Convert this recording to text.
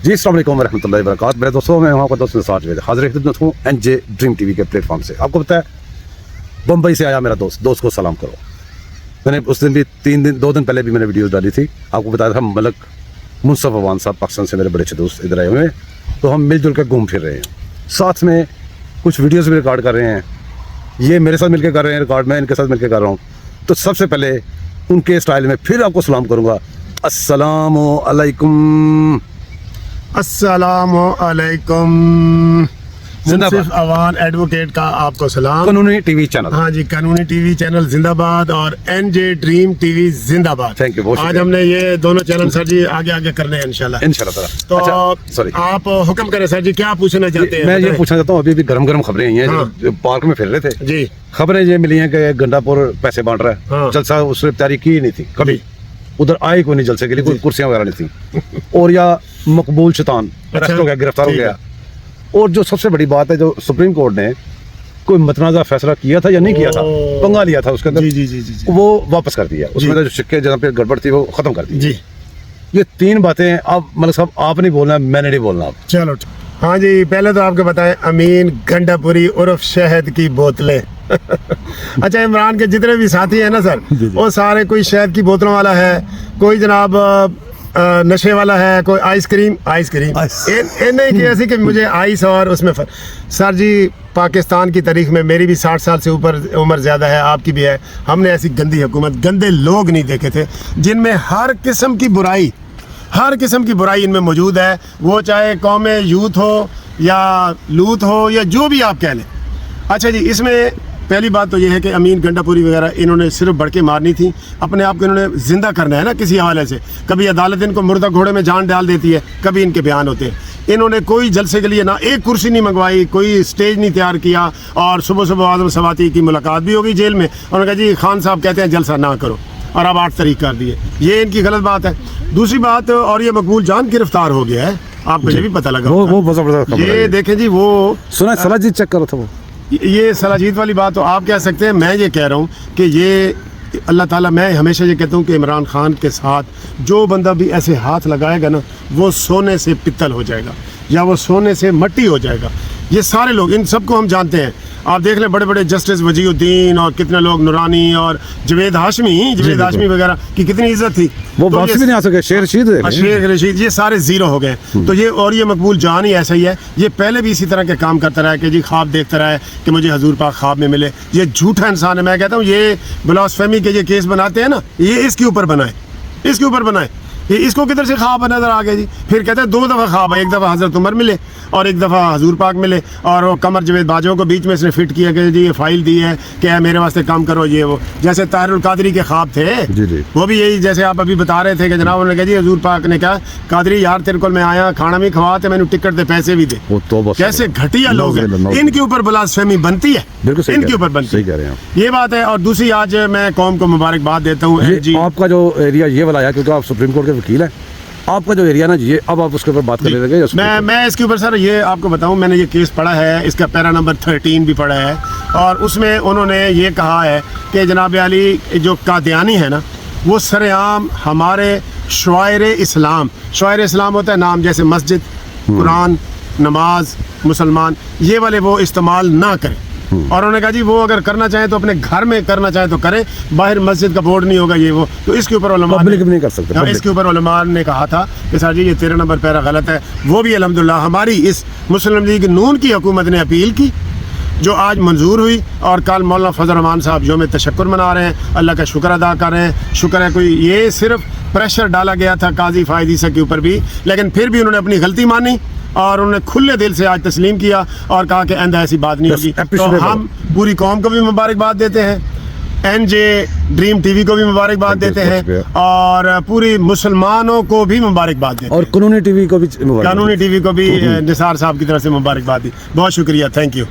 जी अस्सलाम वालेकुम रहमतुल्लाहि व बरकातहू। मेरे दोस्तों, मैं वहाँ पर दोस्तों के साथ हाजिर खिदमत हूँ एनजे ड्रीम टीवी के प्लेटफॉर्म से। आपको पता है बम्बई से आया मेरा दोस्त को सलाम करो। मैंने उस दिन भी 2 दिन पहले भी मैंने वीडियोस डाली थी, आपको बताया था मलक मुनसफ अवान साहब पाकिस्तान से मेरे बड़े अच्छे दोस्त इधर आए हुए हैं, तो हम मिलजुल कर घूम फिर रहे हैं, साथ में कुछ वीडियोस भी रिकॉर्ड कर रहे हैं। ये मेरे साथ मिलकर कर रहे हैं रिकॉर्ड, मैं इनके साथ मिलकर कर रहा हूँ। तो सबसे पहले उनके स्टाइल में फिर आपको सलाम करूँगा। अस्सलामु अलैकुम। अस्सलामु अलैकुम। मुनसिफ अवान एडवोकेट का आपको सलाम। कानूनी टीवी चैनल, हाँ जी, कानूनी टीवी चैनल जिंदाबाद और एनजे ड्रीम टीवी जिंदाबाद। थैंक यू, बहुत आज हमने ये दोनों चैनल सर जी आगे करने हैं इंशाल्लाह। तो सॉरी, आप हुक्म करें सर जी, क्या पूछना चाहते हैं? मैं ये पूछना चाहता हूँ, अभी भी गरम खबरें आई हैं। हाँ। जो पार्क में फिर रहे थे जी, खबरें ये मिली हैं कि गंडापुर पैसे बांट रहा है। हाँ। जलसा उसने तैयारी की ही नहीं थी कभी, उधर आए कोई नहीं जलसे के लिए, कोई कुर्सियां वगैरह नहीं थी। और या मकबूल शैतान अरेस्ट हो गया, गिरफ्तार हो गया। और जो सबसे बड़ी बात है, जो सुप्रीम कोर्ट ने कोई मतनाज़ा फैसला किया था या नहीं किया था, पंगा लिया था उसके अंदर, जी, वो वापस कर दिया। उसमें जो सिक्के जहाँ पे गड़बड़ थी वो खत्म कर दी। जी, ये 3 बातें अब मतलब साहब आप नहीं बोलना, मैंने नहीं बोलना। आप चलो। हाँ जी, पहले तो आपको बताएं, अमीन गंडापुरी उर्फ शहद की बोतलें। अच्छा, इमरान के जितने भी साथी हैं ना सर, वो सारे कोई शहद की बोतलों वाला है, कोई जनाब नशे वाला है, कोई आइसक्रीम नहीं कि ऐसी कि मुझे आइस और उसमें सर जी, पाकिस्तान की तारीख में मेरी भी 60 साल से ऊपर उम्र ज़्यादा है, आपकी भी है। हमने ऐसी गंदी हुकूमत, गंदे लोग नहीं देखे थे जिनमें हर किस्म की बुराई इनमें मौजूद है। वो चाहे कौम यूथ हो या लूत हो या जो भी आप कह लें। अच्छा जी, इसमें पहली बात तो ये है कि अमीन गंडापुरी वगैरह इन्होंने सिर्फ बढ़ के मारनी थी, अपने आप को इन्होंने जिंदा करना है ना किसी हवाले से। कभी अदालत इनको मुर्दा घोड़े में जान डाल देती है, कभी इनके बयान होते हैं। इन्होंने कोई जलसे के लिए ना एक कुर्सी नहीं मंगवाई, कोई स्टेज नहीं तैयार किया। और सुबह आदम सवाती की मुलाकात भी होगी जेल में, उन्होंने कहा जी खान साहब कहते हैं जलसा ना करो, और अब 8 तारीख कर दिए। ये इनकी गलत बात है। दूसरी बात, और ये मकबूल जान गिरफ्तार हो गया है, आपको ये भी पता लगा। वो ये देखें जी, वो सुना सलाजीत चेक करो था वो। ये सलाजीत वाली बात तो आप कह सकते हैं, मैं ये कह रहा हूँ कि ये अल्लाह ताला, मैं हमेशा ये कहता हूँ कि इमरान खान के साथ जो बंदा भी ऐसे हाथ लगाएगा ना, वो सोने से पित्तल हो जाएगा या वो सोने से मट्टी हो जाएगा। ये सारे लोग, इन सबको हम जानते हैं। आप देख लें, बड़े बड़े जस्टिस वजीउद्दीन और कितने लोग, नूरानी और जवेद हाशमी वगैरह की कितनी इज्जत थी। वो तो वापस भी नहीं आ सके। शेर रशीद ये सारे जीरो हो गए। तो ये, और ये मकबूल जान ही ऐसा ही है। ये पहले भी इसी तरह के काम करता रहा है कि जी ख्वाब देखता रहा है कि मुझे हजूर पाक ख्वाब में मिले। ये झूठा इंसान है। मैं कहता हूँ ये ब्लास्फेमी के ये केस बनाते हैं ना, ये इसके ऊपर बनाए। ये इसको किधर से ख्वाब नजर आ गया जी? फिर कहते हैं 2 दफ़ा ख्वाब है, एक दफ़ा हज़रत उमर मिले और एक दफ़ा हजूर पाक मिले, और वो कमर जवेद बाजवा को बीच में इसने फिट किया कि जी ये फाइल दी है कि मेरे वास्ते काम करो। ये वो जैसे ताहिरुल कादरी के ख्वाब थे, जी। वो भी यही, जैसे आप अभी बता रहे थे कि जनाब उन्होंने कहा जी हजूर पाक ने कहा कादरी यार तेरे को मैं आया, खाना भी खवाते, मैंने टिकट दे, पैसे भी दे। कैसे घटिया लोग हैं। इनके ऊपर ब्लास्फेमी बनती है, इनके ऊपर बनती है। ये बात है। और दूसरी, आज मैं कौम को मुबारकबाद देता हूँ। आपका जो एरिया ये वाला है, क्योंकि आप सुप्रीम कोर्ट के वकील हैं, आपका जो एरिया ना ये, अब आप उसके ऊपर बात कर लेंगे। मैं इसके ऊपर सर ये आपको बताऊं, मैंने ये केस पढ़ा है, इसका पैरा नंबर 13 भी पढ़ा है, और उसमें उन्होंने ये कहा है कि जनाब अली जो कादियानी है ना, वो सरेआम हमारे शवायर इस्लाम होता है नाम, जैसे मस्जिद, कुरान, नमाज, मुसलमान, ये वाले वो इस्तेमाल ना करें। और उन्होंने कहा जी वो अगर करना चाहे तो अपने घर में करना चाहे तो करें, बाहर मस्जिद का बोर्ड नहीं होगा ये वो। तो इसके ऊपर उलमा नहीं कर सकते। इसके ऊपर उलमा ने कहा था कि सर जी ये 13 नंबर पैरा गलत है। वो भी अल्हम्दुलिल्लाह हमारी इस मुस्लिम लीग नून की हुकूमत ने अपील की, जो आज मंजूर हुई, और कल मौलाना फजल रहमान साहब यौम तशक्कुर मना रहे हैं, अल्लाह का शुक्र अदा कर रहे हैं। शुक्र है कोई, ये सिर्फ प्रेशर डाला गया था काजी फायद ईसा के ऊपर भी, लेकिन फिर भी उन्होंने अपनी गलती मानी और उन्होंने खुले दिल से आज तस्लीम किया और कहा कि आइंदा ऐसी बात नहीं होगी। तो हम पूरी कौम को भी मुबारकबाद देते हैं, एनजे ड्रीम टीवी को भी मुबारकबाद देते हैं, और पूरी मुसलमानों को भी मुबारकबाद देते हैं, और कानूनी टीवी को भी निसार साहब की तरफ से मुबारकबाद दी। बहुत शुक्रिया, थैंक यू।